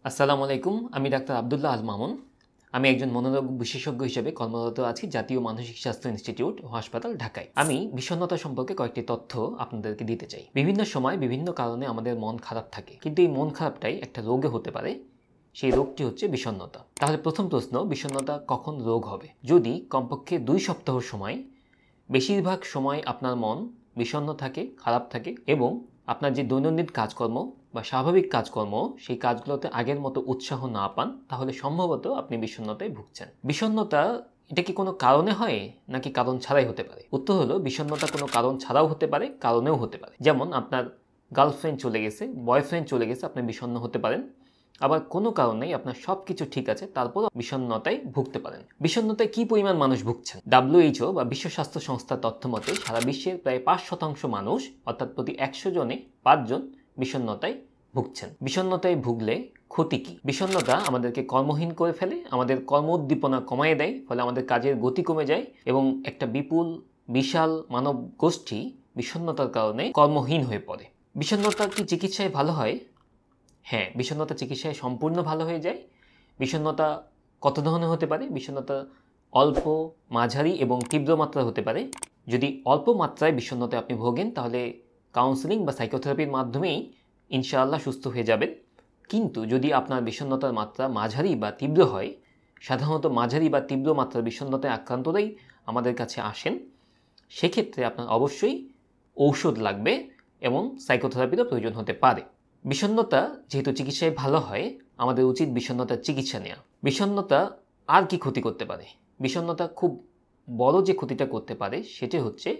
আসসালামু আলাইকুম। আমি ডাক্তার আব্দুল্লাহ আল মামুন। আমি একজন মনোরোগ বিশেষজ্ঞ হিসেবে কর্মরত আছি জাতীয় মানসিক স্বাস্থ্য ইনস্টিটিউট ও হাসপাতাল, ঢাকায়। আমি বিষণ্ণতা সম্পর্কে কয়েকটি তথ্য আপনাদেরকে দিতে চাই। বিভিন্ন সময় বিভিন্ন কারণে আমাদের মন খারাপ থাকে, কিন্তু এই মন খারাপটাই একটা রোগে হতে পারে। সেই রোগটি হচ্ছে বিষণ্ণতা। তাহলে প্রথম প্রশ্ন, বিষণ্ণতা কখন রোগ হবে? যদি কমপক্ষে 2 সপ্তাহ সময় বেশিরভাগ সময় আপনার মন বিষণ্ণ থাকে, খারাপ থাকে এবং আপনার যে দৈনন্দিন কাজকর্ম বা স্বাভাবিক কাজকর্ম সেই কাজগুলোতে আগের মতো উৎসাহ না পান, তাহলে সম্ভবত আপনি বিষণ্ণতায় ভুগছেন। বিষণ্ণতা এটা কি কোনো কারণে হয় নাকি কারণ ছাড়াই হতে পারে? উত্তর হলো, বিষণ্ণতা কোনো কারণ ছাড়াও হতে পারে, কারণেও হতে পারে। যেমন আপনার গার্লফ্রেন্ড চলে গেছে, বয়ফ্রেন্ড চলে গেছে, আপনি বিষণ্ণ হতে পারেন। আবার কোনো কারণেই আপনার সব কিছু ঠিক আছে, তারপরও বিষণ্ণতায় ভুগতে পারেন। বিষণ্ণতায় কী পরিমাণ মানুষ ভুগছেন? WHO বা বিশ্ব স্বাস্থ্য সংস্থার তথ্য মতে সারা বিশ্বের প্রায় 5% মানুষ, অর্থাৎ প্রতি 100 জনে 5 জন বিষণ্ণতায় ভুগছেন। বিষণ্ণতায় ভুগলে ক্ষতি কী? বিষণ্ণতা আমাদেরকে কর্মহীন করে ফেলে, আমাদের কর্ম উদ্দীপনা কমায় দেয়, ফলে আমাদের কাজের গতি কমে যায় এবং একটা বিশাল মানব গোষ্ঠী বিষণ্ণতার কারণে কর্মহীন হয়ে পড়ে। বিষণ্ণতা কি চিকিৎসায় ভালো হয়? হ্যাঁ, বিষণ্ণতা চিকিৎসায় সম্পূর্ণ ভালো হয়ে যায়। বিষণ্ণতা কত ধরনের হতে পারে? বিষণ্ণতা অল্প, মাঝারি এবং তীব্র মাত্রা হতে পারে। যদি অল্প মাত্রায় বিষণ্ণতায় আপনি ভোগেন, তাহলে কাউন্সেলিং বা সাইকোথেরাপির মাধ্যমেই ইনশাআল্লাহ সুস্থ হয়ে যাবেন। কিন্তু যদি আপনার বিষণ্ণতার মাত্রা মাঝারি বা তীব্র হয়, সাধারণত মাঝারি বা তীব্র মাত্রার বিষণ্ণতায় আক্রান্তরাই আমাদের কাছে আসেন, সেক্ষেত্রে আপনার অবশ্যই ঔষধ লাগবে এবং সাইকোথেরাপিরও প্রয়োজন হতে পারে। বিষণ্ণতা যেহেতু চিকিৎসায় ভালো হয়, আমাদের উচিত বিষণ্ণতার চিকিৎসা নেওয়া। বিষণ্ণতা আর কি ক্ষতি করতে পারে? বিষণ্ণতা খুব বড় যে ক্ষতিটা করতে পারে সেটি হচ্ছে,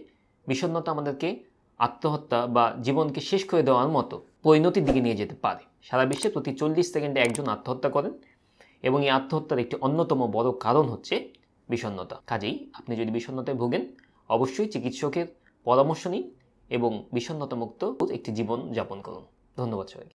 বিষণ্ণতা আমাদেরকে আত্মহত্যা বা জীবনকে শেষ করে দেওয়ার মতো পরিণতির দিকে নিয়ে যেতে পারে। সারা বিশ্বে প্রতি 40 সেকেন্ডে একজন আত্মহত্যা করেন এবং এই আত্মহত্যার একটি অন্যতম বড় কারণ হচ্ছে বিষণ্ণতা। কাজেই আপনি যদি বিষণ্ণতায় ভোগেন, অবশ্যই চিকিৎসকের পরামর্শ নিন এবং বিষণ্ণতামুক্ত একটি জীবন যাপন করুন। ধন্যবাদ সবাইকে।